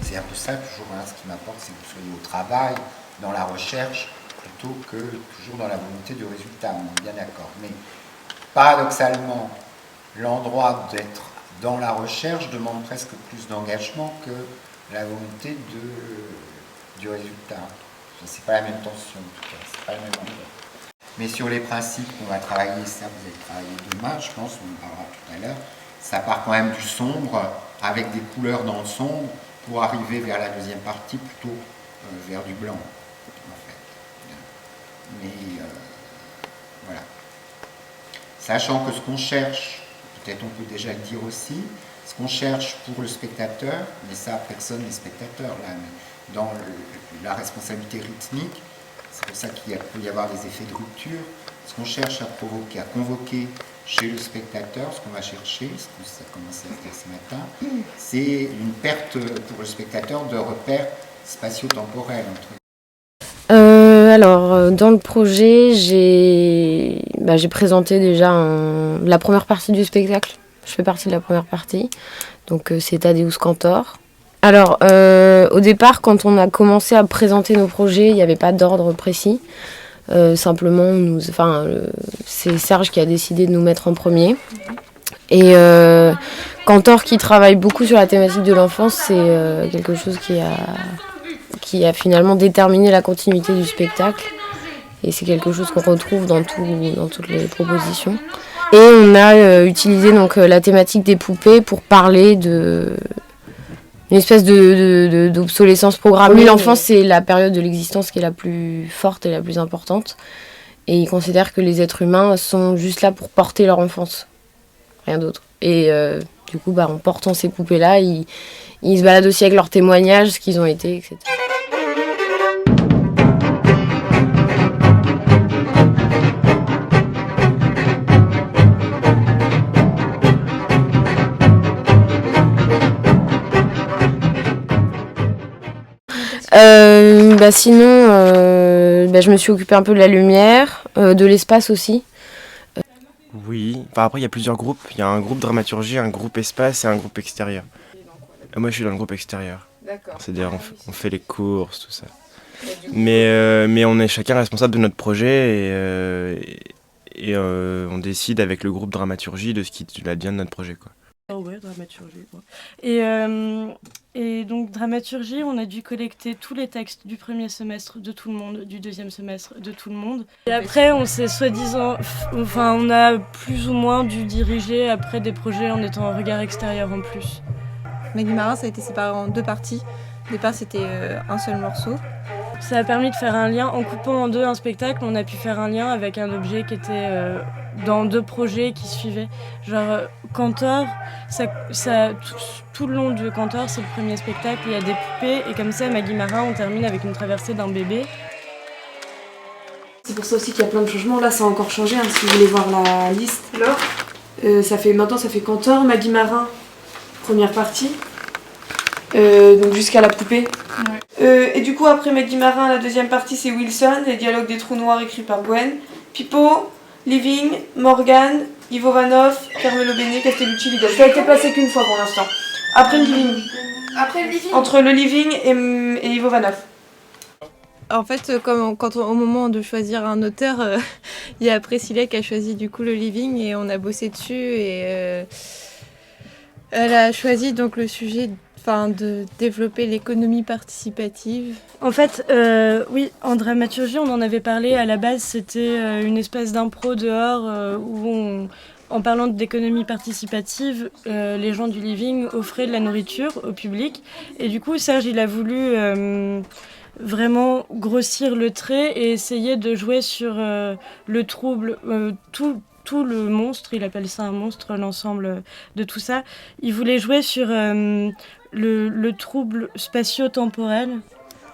C'est un peu ça toujours, hein, ce qui m'apporte, c'est que vous soyez au travail, dans la recherche, plutôt que toujours dans la volonté du résultat, on est bien d'accord. Mais paradoxalement, l'endroit d'être dans la recherche demande presque plus d'engagement que la volonté du résultat. C'est pas la même tension, en tout cas, c'est pas le même endroit. Mais sur les principes qu'on va travailler, ça vous allez travailler demain, je pense, on en parlera tout à l'heure, ça part quand même du sombre, avec des couleurs dans le sombre, pour arriver vers la deuxième partie, plutôt vers du blanc, en fait. Mais voilà. Sachant que ce qu'on cherche, peut-être on peut déjà le dire aussi, ce qu'on cherche pour le spectateur, mais ça personne n'est spectateur là, mais dans la responsabilité rythmique, c'est pour ça qu'il peut y avoir des effets de rupture. Ce qu'on cherche à provoquer, à convoquer chez le spectateur, ce qu'on va chercher, ce que ça commence à se dire ce matin, c'est une perte pour le spectateur de repères spatio-temporels. Alors, dans le projet, j'ai présenté déjà la première partie du spectacle. Je fais partie de la première partie, donc c'est Thaddeus Cantor. Alors, au départ, quand on a commencé à présenter nos projets, il n'y avait pas d'ordre précis. Simplement, c'est Serge qui a décidé de nous mettre en premier. Et Cantor, qui travaille beaucoup sur la thématique de l'enfance, c'est quelque chose qui a finalement déterminé la continuité du spectacle. Et c'est quelque chose qu'on retrouve dans toutes les propositions. Et on a utilisé donc la thématique des poupées pour parler d'une espèce d'obsolescence programmée. L'enfance, c'est la période de l'existence qui est la plus forte et la plus importante. Et ils considèrent que les êtres humains sont juste là pour porter leur enfance. Rien d'autre. Et du coup, en portant ces poupées-là, ils se baladent aussi avec leurs témoignages, ce qu'ils ont été, etc. Sinon, je me suis occupée un peu de la lumière, de l'espace aussi. Oui, après il y a plusieurs groupes. Il y a un groupe dramaturgie, un groupe espace et un groupe extérieur. Moi je suis dans le groupe extérieur. D'accord. C'est-à-dire on fait les courses, tout ça. Mais on est chacun responsable de notre projet et on décide avec le groupe dramaturgie de ce qui advient de notre projet, quoi. Oh ouais, dramaturgie. Ouais. Et donc, dramaturgie, on a dû collecter tous les textes du premier semestre de tout le monde, du deuxième semestre de tout le monde. Et après, on s'est on a plus ou moins dû diriger après des projets en étant en regard extérieur en plus. Maggie Marin, ça a été séparé en deux parties. Au départ, c'était un seul morceau. Ça a permis de faire un lien, en coupant en deux un spectacle, on a pu faire un lien avec un objet qui était dans deux projets qui suivaient. Genre, Cantor, tout le long de Cantor, c'est le premier spectacle, il y a des poupées, et comme ça, Maggie Marin, on termine avec une traversée d'un bébé. C'est pour ça aussi qu'il y a plein de changements. Là, ça a encore changé, si vous voulez voir la liste. Maintenant, ça fait Cantor, Maggie Marin, première partie. Donc jusqu'à la poupée. Ouais. Et du coup, après Maggie Marin, la deuxième partie, c'est Wilson, les dialogues des trous noirs écrits par Gwen. Pipo, Living, Morgan, Ivo Vanov, Carmelo Bene, Castellucci, Vidal. Ça a été passé qu'une fois pour l'instant. Après le Living. Entre le Living et Ivo Vanov. En fait, au moment de choisir un auteur, il y a Priscilla qui a choisi du coup le Living et on a bossé dessus et elle a choisi donc le sujet enfin, de développer l'économie participative. En fait, oui, en dramaturgie, on en avait parlé. À la base, c'était une espèce d'impro dehors où en parlant d'économie participative, les gens du living offraient de la nourriture au public. Et du coup, Serge, il a voulu vraiment grossir le trait et essayer de jouer sur le trouble, tout le monstre, il appelle ça un monstre, l'ensemble de tout ça. Il voulait jouer sur le trouble spatio-temporel,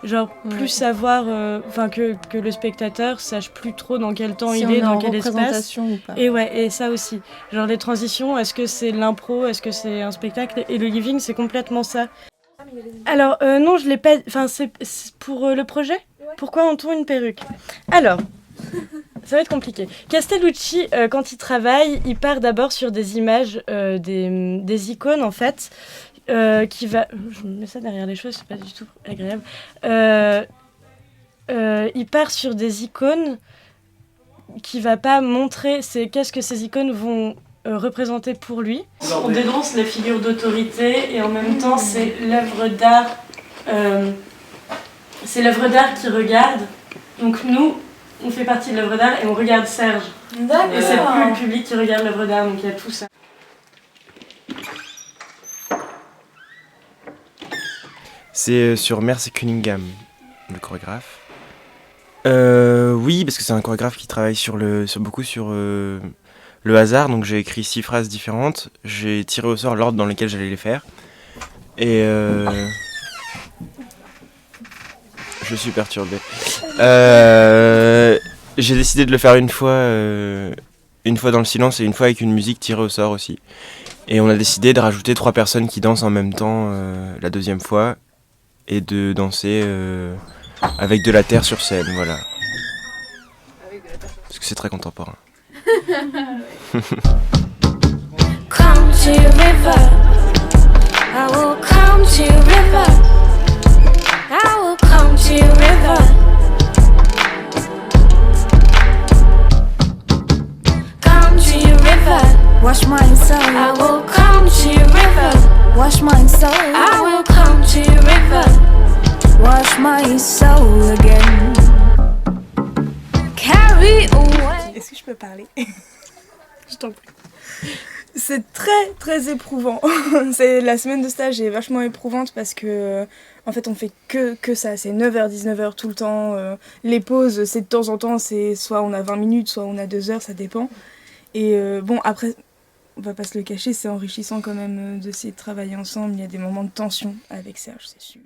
genre plus savoir, que le spectateur sache plus trop dans quel temps il est, dans quel espace. Ou pas. Et ça aussi, genre les transitions, est-ce que c'est l'impro, est-ce que c'est un spectacle? Et le living, c'est complètement ça. Alors, non, je l'ai pas... Enfin, c'est pour le projet. Pourquoi on tourne une perruque? Alors, ça va être compliqué. Castellucci, quand il travaille, il part d'abord sur des images, des icônes, en fait, qui va... Je me mets ça derrière les cheveux, c'est pas du tout agréable. Il part sur des icônes qui va pas montrer qu'est-ce que ces icônes vont représenter pour lui. On dénonce la figure d'autorité et en même temps c'est l'œuvre d'art qui regarde. Donc nous, on fait partie de l'œuvre d'art et on regarde Serge. D'accord. Et c'est plus le public qui regarde l'œuvre d'art, donc il y a tout ça. C'est sur Merce Cunningham, le chorégraphe. Oui, parce que c'est un chorégraphe qui travaille beaucoup sur le hasard. Donc j'ai écrit 6 phrases différentes. J'ai tiré au sort l'ordre dans lequel j'allais les faire. Et je suis perturbé. J'ai décidé de le faire une fois dans le silence et une fois avec une musique tirée au sort aussi. Et on a décidé de rajouter 3 personnes qui dansent en même temps la deuxième fois et de danser avec de la terre sur scène, voilà. Parce que c'est très contemporain. Come to river, I will come to river, I will come to river. Come to river, wash my soul. I will come to river, wash my soul. I will come to river, wash my soul again. Carry away. Est-ce que je peux parler? Je t'en prie. C'est très très éprouvant. La semaine de stage est vachement éprouvante parce que en fait on fait que ça, c'est 9h 19h tout le temps. Les pauses, c'est de temps en temps, c'est soit on a 20 minutes, soit on a 2 heures, ça dépend. Et bon, après, on va pas se le cacher, c'est enrichissant quand même d'essayer de travailler ensemble. Il y a des moments de tension avec Serge, c'est sûr.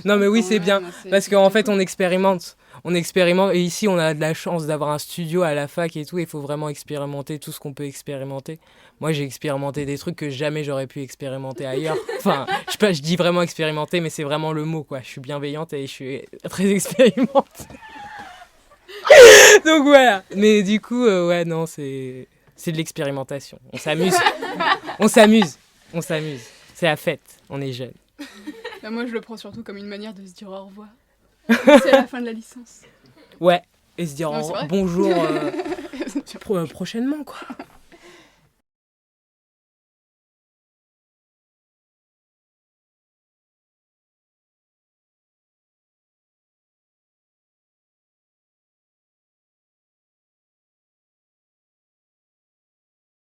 Non mais oui c'est bien parce qu'en fait on expérimente et ici on a de la chance d'avoir un studio à la fac et tout, il faut vraiment expérimenter tout ce qu'on peut expérimenter. Moi j'ai expérimenté des trucs que jamais j'aurais pu expérimenter ailleurs. Enfin je dis vraiment expérimenter mais c'est vraiment le mot quoi, je suis bienveillante et je suis très expérimentée. Donc voilà, mais du coup ouais non c'est de l'expérimentation, on s'amuse, c'est la fête, on est jeunes. Bah moi je le prends surtout comme une manière de se dire au revoir. C'est la fin de la licence. Ouais, et se dire non, bonjour prochainement quoi.